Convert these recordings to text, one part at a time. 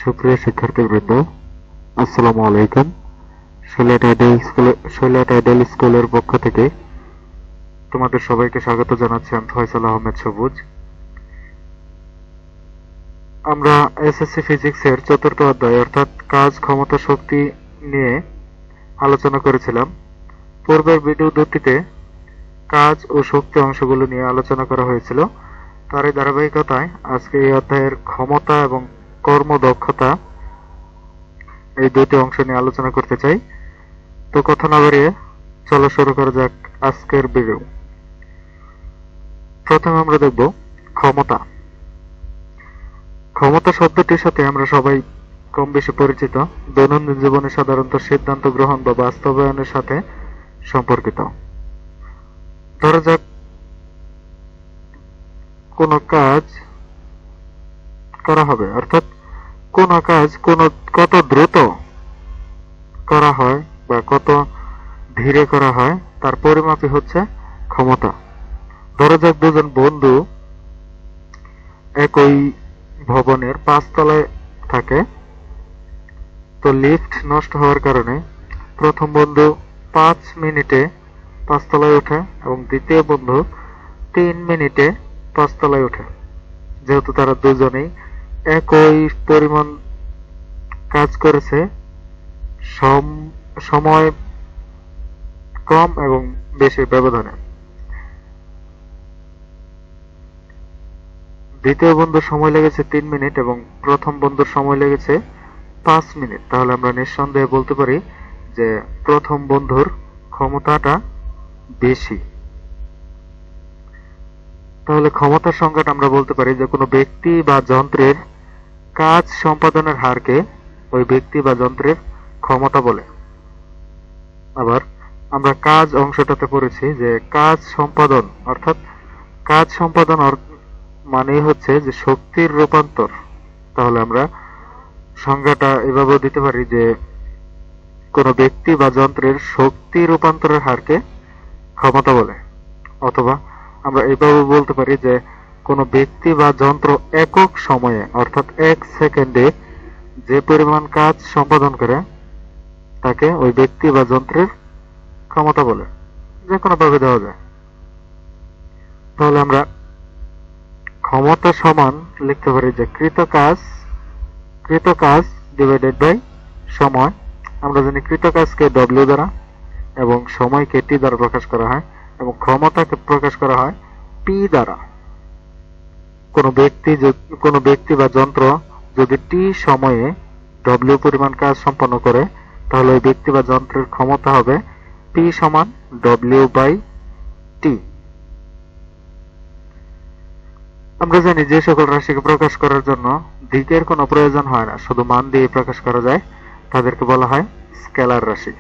সুপ্রিয় শিক্ষার্থীবৃন্দ, আসসালামু আলাইকুম। শৈলাট আইডল স্কুলের পক্ষ থেকে তোমাদের সবাইকে স্বাগত জানাচ্ছি। আমি ফয়সাল আহমেদ সবুজ। আমরা এসএসসি ফিজিক্সের চতুর্থ অধ্যায় অর্থাৎ কাজ, ক্ষমতা, শক্তি নিয়ে আলোচনা করেছিলাম। পূর্বের ভিডিও দুটিতে কাজ ও শক্তি অংশগুলো নিয়ে আলোচনা করা হয়েছিল। তারই ধারাবাহিকতায় আজকে এই অধ্যায়ের ক্ষমতা এবং কর্মদক্ষতা এই দুটি অংশ নিয়ে আলোচনা করতে চাই। তো কথা না বাড়িয়ে চলো শুরু করা যাক আজকের ভিডিও। প্রথমে আমরা দেখব ক্ষমতা। ক্ষমতা শব্দটির সাথে আমরা সবাই কম বেশি পরিচিত। দৈনন্দিন জীবনে সাধারণত সিদ্ধান্ত গ্রহণ বা বাস্তবায়নের সাথে সম্পর্কিত। ধরা যাক কোনো কাজ করা হবে, অর্থাৎ কোন কাজ কত দ্রুত করা হয় বা কত ধীরে করা হয় তার পরিমাপই হচ্ছে ক্ষমতা। ধরা যাক দুজন বন্ধু একই ভবনের 5 তলায় থাকে। তো লিফট নষ্ট হওয়ার কারণে প্রথম বন্ধু 5 মিনিটে 5 তলায় ওঠে এবং দ্বিতীয় বন্ধু 3 মিনিটে 5 তলায় ওঠে। যেহেতু তারা দুজনেই একই পরিমাণ কাজ করেছে, সময় কম এবং বেশি ব্যবধানে। দ্বিতীয় বন্ধুর সময় লেগেছে 3 মিনিট এবং প্রথম বন্ধুর সময় লেগেছে 5 মিনিট। তাহলে আমরা নিঃসন্দেহে বলতে পারি যে প্রথম বন্ধুর ক্ষমতাটা বেশি। তাহলে ক্ষমতার সংজ্ঞাটা আমরা বলতে পারি যে কোনো ব্যক্তি বা যন্ত্রের কাজ সম্পাদনের হারকে ওই ব্যক্তি বা যন্ত্রের ক্ষমতা বলে। আবার আমরা কাজ অংশটাতে পড়েছি যে কাজ সম্পাদন, অর্থাৎ কাজ সম্পাদন মানেই হচ্ছে যে শক্তির রূপান্তর। তাহলে আমরা সংজ্ঞাটা এভাবেও দিতে পারি যে কোনো ব্যক্তি বা যন্ত্রের শক্তি রূপান্তরের হারকে ক্ষমতা বলে। অথবা আমরা এভাবে বলতে পারি যে কোনো ব্যক্তি বা যন্ত্র একক সময়ে অর্থাৎ 1 সেকেন্ডে যে পরিমাণ কাজ সম্পাদন করে তাকে ওই ব্যক্তি বা যন্ত্রের ক্ষমতা বলে। যে কোনো ভাবে দেওয়া যায়। তাহলে আমরা ক্ষমতা সমান লিখতে পারি যে কৃত কাজ ডিভাইডেড বাই সময়। আমরা জানি কৃত কাজকে ডব্লিউ দ্বারা এবং সময়কে টি দ্বারা প্রকাশ করা হয় এবং ক্ষমতাকে প্রকাশ করা হয় পি দ্বারা। কোনো ব্যক্তি বা যন্ত্র যদি টি সময়ে ডব্লিউ পরিমাণ কাজ সম্পন্ন করে তাহলে ওই ব্যক্তি বা যন্ত্রের ক্ষমতা হবে পি সমান ডব্লিউ বাই টি। আমরা জানি যে সকল রাশিকে প্রকাশ করার জন্য দিকের কোনো প্রয়োজন হয় না, শুধু মান দিয়ে প্রকাশ করা যায়, তাদেরকে বলা হয় স্কেলার রাশি।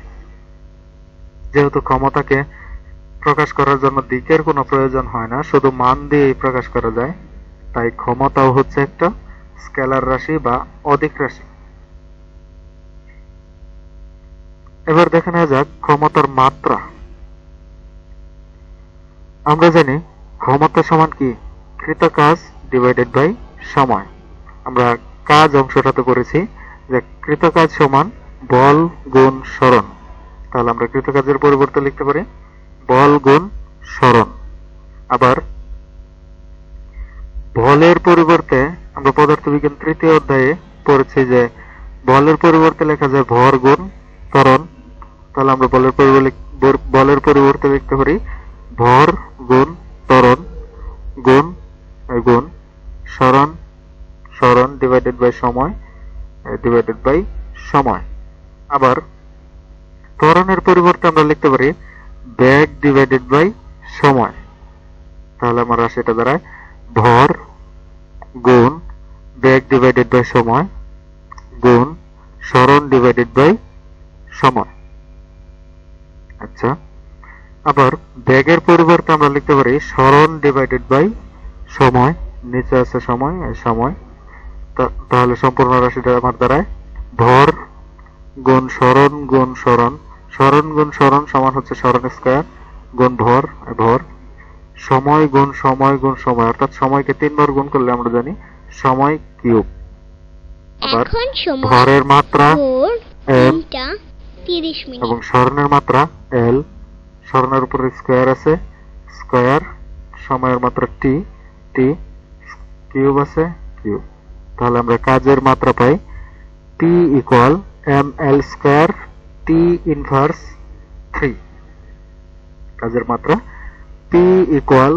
যেহেতু ক্ষমতাকে প্রকাশ করার জন্য দিকের কোনো প্রয়োজন হয় না, শুধু মান দিয়েই প্রকাশ করা যায়, তাই ক্ষমতাও হচ্ছে একটা স্কেলার রাশি বা অদিক রাশি। এবার দেখে নেওয়া যাক ক্ষমতার মাত্রা। আমরা জানি ক্ষমতা সমান কি? কৃত কাজ ডিভাইডেড বাই সময়। আমরা কাজ অংশটাতে করেছি যে কৃত কাজ সমান বল গুণ সরণ। তাহলে আমরা কৃত কাজের পরিবর্তে লিখতে পারি বল গুণ সরণ। আবার বলের পরিবর্তে আমরা পদার্থবিজ্ঞান তৃতীয় অধ্যায়ে পড়েছি যে বলের পরিবর্তে লেখা যায় ভর গুণ ত্বরণ। তাহলে আমরা বলের পরিবর্তে লিখতে পারি ভর গুণ ত্বরণ গুণ সরণ ডিভাইডেড বাই সময়। আবার ত্বরণের পরিবর্তে আমরা লিখতে পারি বেগ ডিভাইডেড বাই সময়। তাহলে আমার রাশিটা দাঁড়ায় ভর গুণ বেগ ডিভাইডেড বাই সময় গুণ সরণ ডিভাইডেড বাই সময়। আচ্ছা, আবার বেগের পরিবর্তে আমরা লিখতে পারি সরণ ডিভাইডেড বাই সময়। নিচে আছে সময়। তাহলে সম্পূর্ণ রাশিটা আমার দাঁড়ায় ভর গুণ সরণ গুণ সরণ সমান হচ্ছে সরণ স্কয়ার গুণ ভর সময় গুণ সময় অর্থাৎ সময়কে 3 বার গুণ করলে আমরা জানি সময় কিউব। আবার ভরের মাত্রা এম এবং স্মরণের মাত্রা এল। স্মরণের উপরে স্কোয়ার আছে, স্কোয়ার। সময়ের মাত্রা টি, টি। কিউব আছে, কিউব। তাহলে আমরা কাজের মাত্রা পাই T equal M L square T inverse 3। কাজের মাত্রা P equal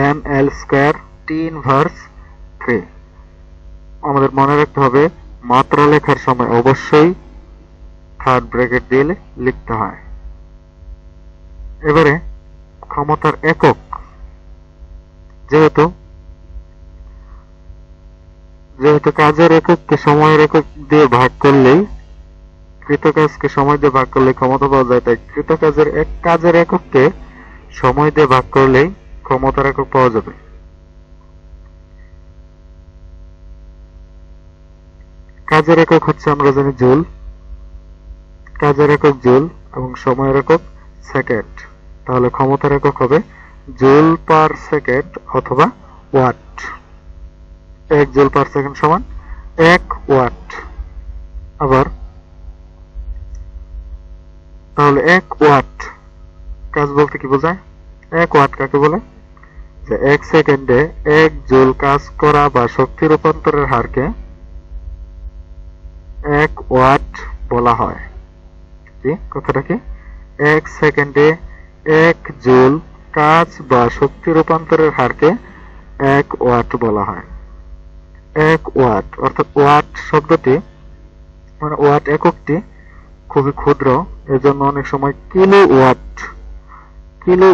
M L square T inverse 3। আমাদের মনে রাখতে হবে মাত্রা লেখার সময় অবশ্যই থার্ড ব্র্যাকেট দিয়ে লিখতে হয়। এবারে ক্ষমতার একক, যেহেতু কাজের একককে সময়ের একক দিয়ে ভাগ করলেই, কৃতকাজকে সময় দিয়ে ভাগ করলে ক্ষমতা পাওয়া যায়, তাই কাজের একককে সময় দিয়ে ভাগ করলেই ক্ষমতার একক পাওয়া যাবে। কাজের একক হচ্ছে আমরা জানি জুল। কাজের একক জুল এবং সময়ের একক সেকেন্ড। তাহলে ক্ষমতার একক হবে জুল পার সেকেন্ড অথবা ওয়াট। 1 জুল পার সেকেন্ড সমান 1 ওয়াট। আবার তাহলে 1 ওয়াট কাজ বলতে কি বোঝায়? 1 ওয়াট কাকে বলে? যে 1 সেকেন্ডে 1 জুল কাজ করা বা শক্তি রূপান্তরের হারকে 1 ওয়াট বলা হয়। কি কথাটা কি? 1 সেকেন্ডে 1 জুল কাজ বা শক্তি রূপান্তরের হারকে 1 ওয়াট বলা হয়। 1 ওয়াট অর্থাৎ ওয়াট শব্দটি মানে ওয়াট এককটি খুবই ক্ষুদ্র, এজন্য অনেক সময় কিলো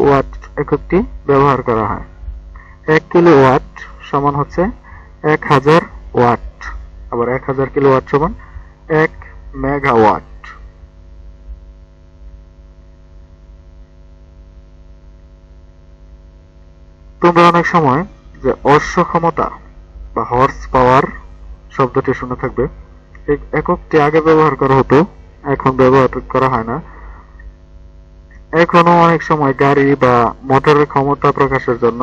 ওয়াট এককটি ব্যবহার করা হয়। 1 কিলো ওয়াট সমান হচ্ছে 1000 ওয়াট। আবার 1000 কিলো ওয়াট সমান 1 মেগাওয়াট। তোমরা অনেক সময় যে অশ্ব ক্ষমতা বা হর্স পাওয়ার শব্দটি শুনে থাকবে। এই এককটি আগে ব্যবহার করা হতো, এখন ব্যবহার করা হয় না। এখনো অনেক সময় গাড়ি বা মোটরের ক্ষমতা প্রকাশের জন্য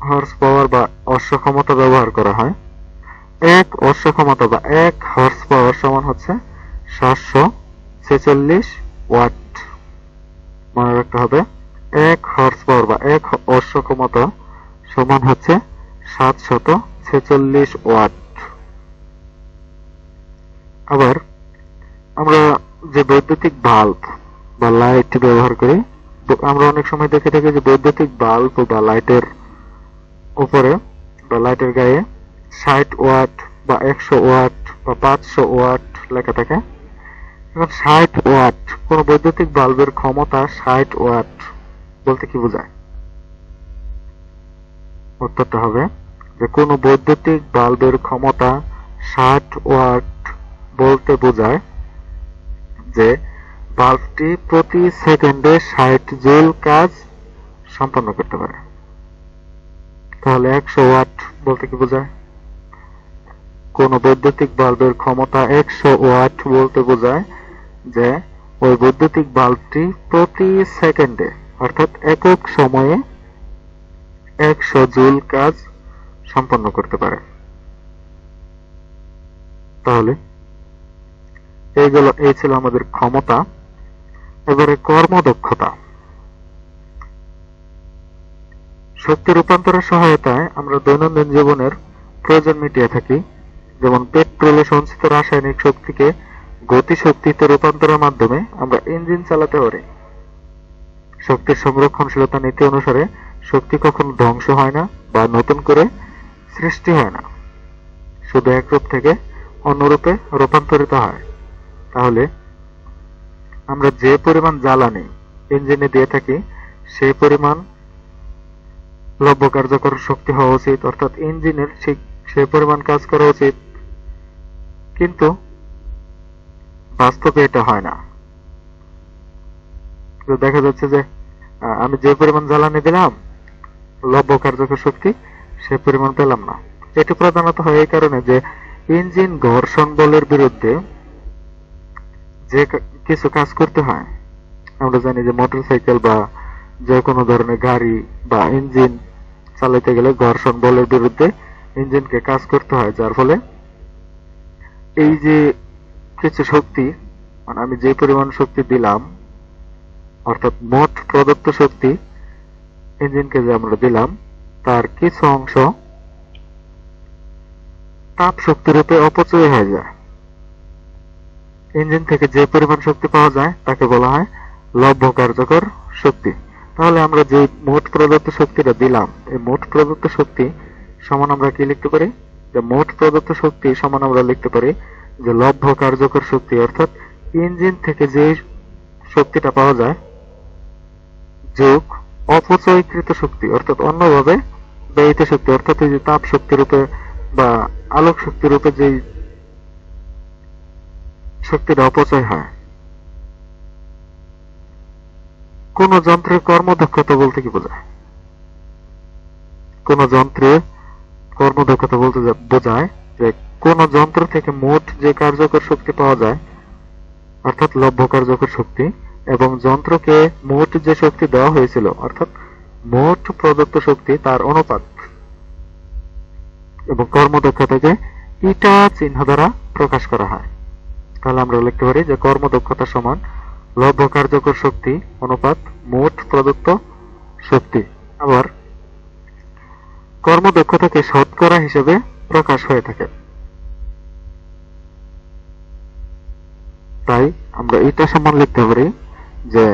হর্স পাওয়ার বা অশ্ব ক্ষমতা ব্যবহার করা হয়। 1 অশ্ব ক্ষমতা বা 1 হর্স পাওয়ার সমান হচ্ছে 746 ওয়াট। মনে রাখতে হবে 1 হর্স পাওয়ার বা 1 অশ্ব ক্ষমতা সমান হচ্ছে 746 ওয়াট। আবার আমরা যে বৈদ্যুতিক বাল্ব বা লাইট ব্যবহার করি, আমরা অনেক সময় দেখে থাকি যে বৈদ্যুতিক বাল্ব বা লাইটের উপরে বা লাইটের গায়ে 60 ওয়াট বা 100 ওয়াট বা 500 ওয়াট লেখা থাকে। এখন 60 ওয়াট, কোন বৈদ্যুতিক বাল্বের ক্ষমতা 60 ওয়াট বলতে কি বোঝায়? উত্তরটা হবে যে কোন বৈদ্যুতিক বাল্বের ক্ষমতা 60 ওয়াট বলতে বোঝায় যে বাল্বটি প্রতি সেকেন্ডে 60 জুল কাজ সম্পন্ন করতে পারে। তাহলে 100 ওয়াট বলতে কি বোঝায়? কোন বৈদ্যুতিক বাল্বের ক্ষমতা 100 ওয়াট বলতে বোঝায় যে ওই বৈদ্যুতিক বাল্বটি প্রতি সেকেন্ডে অর্থাৎ একক সময়ে 100 জুল কাজ সম্পন্ন করতে পারে। তাহলে এই ছিল আমাদের ক্ষমতা। এবারে কর্মদক্ষতা। শক্তি রূপান্তরের সহায়তায় আমরা দৈনন্দিন জীবনের প্রয়োজন মিটিয়ে থাকি। যেমন পেট্রোলে সঞ্চিত রাসায়নিক শক্তিকে গতিশক্তিতে রূপান্তরের মাধ্যমে আমরা ইঞ্জিন চালাতে পারি। শক্তির সংরক্ষণশীলতা নীতি অনুসারে শক্তি কখনো ধ্বংস হয় না বা নতুন করে সৃষ্টি হয় না, শুধু এক রূপ থেকে অন্য রূপে রূপান্তরিত হয়। তাহলে আমরা যে পরিমাণ জ্বালানি ইঞ্জিনে দিয়ে থাকি সেই পরিমাণ লব্য কার্যকর শক্তি হওয়া উচিত, অর্থাৎ ইঞ্জিনের ঠিক সেই পরিমাণ কাজ করা উচিত। কিন্তু বাস্তবে এটা হয় না। দেখা যাচ্ছে যে আমি যে পরিমাণ জ্বালানি দিলাম লব্য কার্যকর শক্তি সে পরিমাণ পেলাম না। এটি প্রধানত হয় এই কারণে যে ইঞ্জিন ঘর্ষণ বলের বিরুদ্ধে যে কিছু কাজ করতে হয়। আমরা জানি যে মোটরসাইকেল বা যে কোনো ধরনের গাড়ি বা ইঞ্জিন চালাতে গেলে ঘর্ষণ বলের বিরুদ্ধে ইঞ্জিনকে কাজ করতে হয়, যার ফলে এই যে কিছু শক্তি, মানে আমি যে পরিমাণ শক্তি দিলাম, অর্থাৎ মোট প্রদত্ত শক্তি ইঞ্জিনকে যে আমরা দিলাম, তার কিছু অংশ তাপ শক্তি রূপে অপচয় হয়ে যায়। ইঞ্জিন থেকে যে পরিমাণ শক্তি পাওয়া যায় তাকে বলা হয় লব্ধ কার্যকর শক্তি। তাহলে আমরা যে মোট প্রদত্ত শক্তিটা দিলাম, এই মোট প্রদত্ত শক্তি সমান আমরা কি লিখতে পারি? যে মোট প্রদত্ত শক্তি সমান আমরা লিখতে পারি যে লব্ধ কার্যকর শক্তি, অর্থাৎ ইঞ্জিন থেকে যে শক্তিটা পাওয়া যায় যোগ অপচয়কৃত শক্তি, অর্থাৎ অন্যভাবে ব্যয়িত শক্তি, অর্থাৎ এই যে তাপ শক্তি রূপে বা আলোক শক্তি রূপে যে শক্তিটা অপচয় হয়। কোন যন্ত্রের কর্মদক্ষতা বলতে কি বোঝায়? কোন যন্ত্রের কর্মদক্ষতা বলতে বোঝায় যে কোন যন্ত্র থেকে মোট যে কার্যকর শক্তি পাওয়া যায়, অর্থাৎ লব্ধ কার্যকর শক্তি, এবং যন্ত্রকে মোট যে শক্তি দেওয়া হয়েছিল, অর্থাৎ মোট প্রদত্ত শক্তি, তার অনুপাত। এবং কর্মদক্ষতাকে ইটা চিহ্ন দ্বারা প্রকাশ করা হয়। তাহলে আমরা লিখতে পারি যে কর্মদক্ষতা সমান লব্ধ কার্যকর শক্তি অনুপাত মোট প্রদত্ত শক্তি। আবার কর্মদক্ষতাকে শতকরা হিসেবে প্রকাশ হয়ে থাকে। তাই আমরা এটা সমান লিখতে পারি যে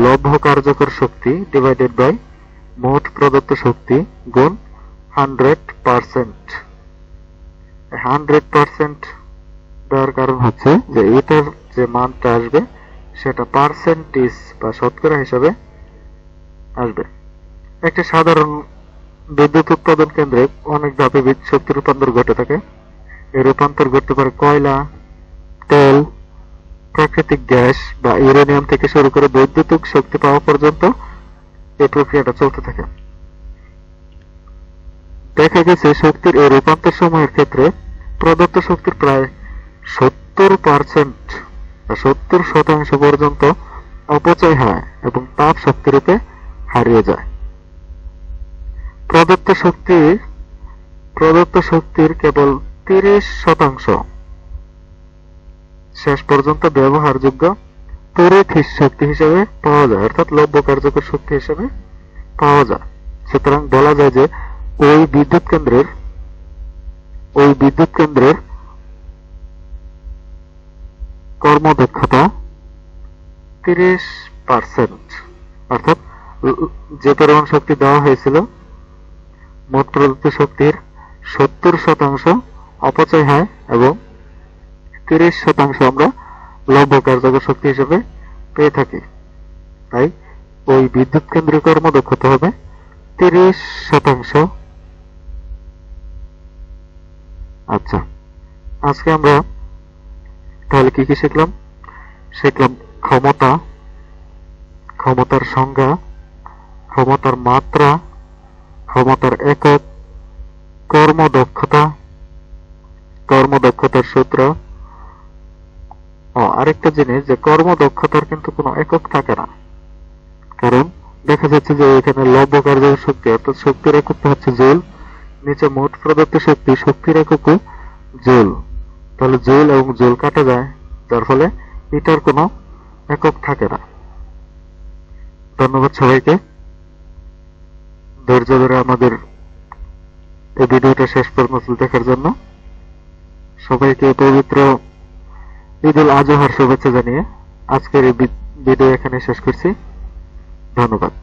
লব্ধ কার্যকর শক্তি ডিভাইডেড বাই মোট প্রদত্ত শক্তি গুণ 100%। 100% দেওয়ার কারণ হচ্ছে যে এটার যে মানটা আসবে সেটা পার্সেন্টেজ বা শতকরা হিসাবে আসবে। একটা সাধারণ বিদ্যুৎ উৎপাদন কেন্দ্রে অনেক ধাপে শক্তি রূপান্তর ঘটে থাকে। এই রূপান্তর ঘটতে পারে কয়লা, তেল, প্রাকৃতিক গ্যাস বা ইউরেনিয়াম থেকে শুরু করে বৈদ্যুতিক শক্তি পাওয়া পর্যন্ত এই প্রক্রিয়াটা চলতে থাকে। দেখা গেছে শক্তির এই রূপান্তর সময়ের ক্ষেত্রে প্রদত্ত শক্তির প্রায় 70% বা 70% পর্যন্ত অপচয় হয় এবং তাপ শক্তি রূপে হারিয়ে যায়। প্রদত্ত শক্তির কেবল 30% শেষ পর্যন্ত ব্যবহারযোগ্য তড়িৎ শক্তি হিসেবে পাওয়া যায়, অর্থাৎ লব্ধ কার্যকর শক্তি হিসেবে পাওয়া যায়। সুতরাং বলা যায় যে ওই বিদ্যুৎ কেন্দ্রের কর্মদক্ষতা 30%, অর্থাৎ যে পরিমাণ শক্তি দেওয়া হয়েছিল মোট প্রদত্ত শক্তির 70% অপচয় হয় এবং 30% আমরা লব্ধ কার্যকর শক্তি হিসেবে পেয়ে থাকি। তাই ওই বিদ্যুৎ কেন্দ্রের কর্মদক্ষতা হবে 30%। আচ্ছা, আজকে আমরা তাহলে কি কি শিখলাম? ক্ষমতা, ক্ষমতার সংজ্ঞা, ক্ষমতার মাত্রা, ক্ষমতার একক, কর্মদক্ষতা, কর্মদক্ষতার সূত্র। আরেকটা জিনিস, যে কর্মদক্ষতার কিন্তু কোনো একক থাকে না, কারণ দেখা যাচ্ছে যে এখানে লব্ধ কার্যকর শক্তি, অর্থাৎ শক্তির এককটা হচ্ছে জুল, নিচে মোট প্রদত্ত শক্তি, শক্তির এককও জুল। তাহলে জুল এবং জুল কাটা যায়, যার ফলে এটার কোনো একক থাকে না। ধন্যবাদ সবাইকে ধৈর্য ধরে আমাদের এই ভিডিওটা শেষ পর্যন্ত দেখার জন্য। সবাইকে পবিত্র ঈদ উল আজহার শুভেচ্ছা জানিয়ে আজকের এই ভিডিও এখানে শেষ করছি। ধন্যবাদ।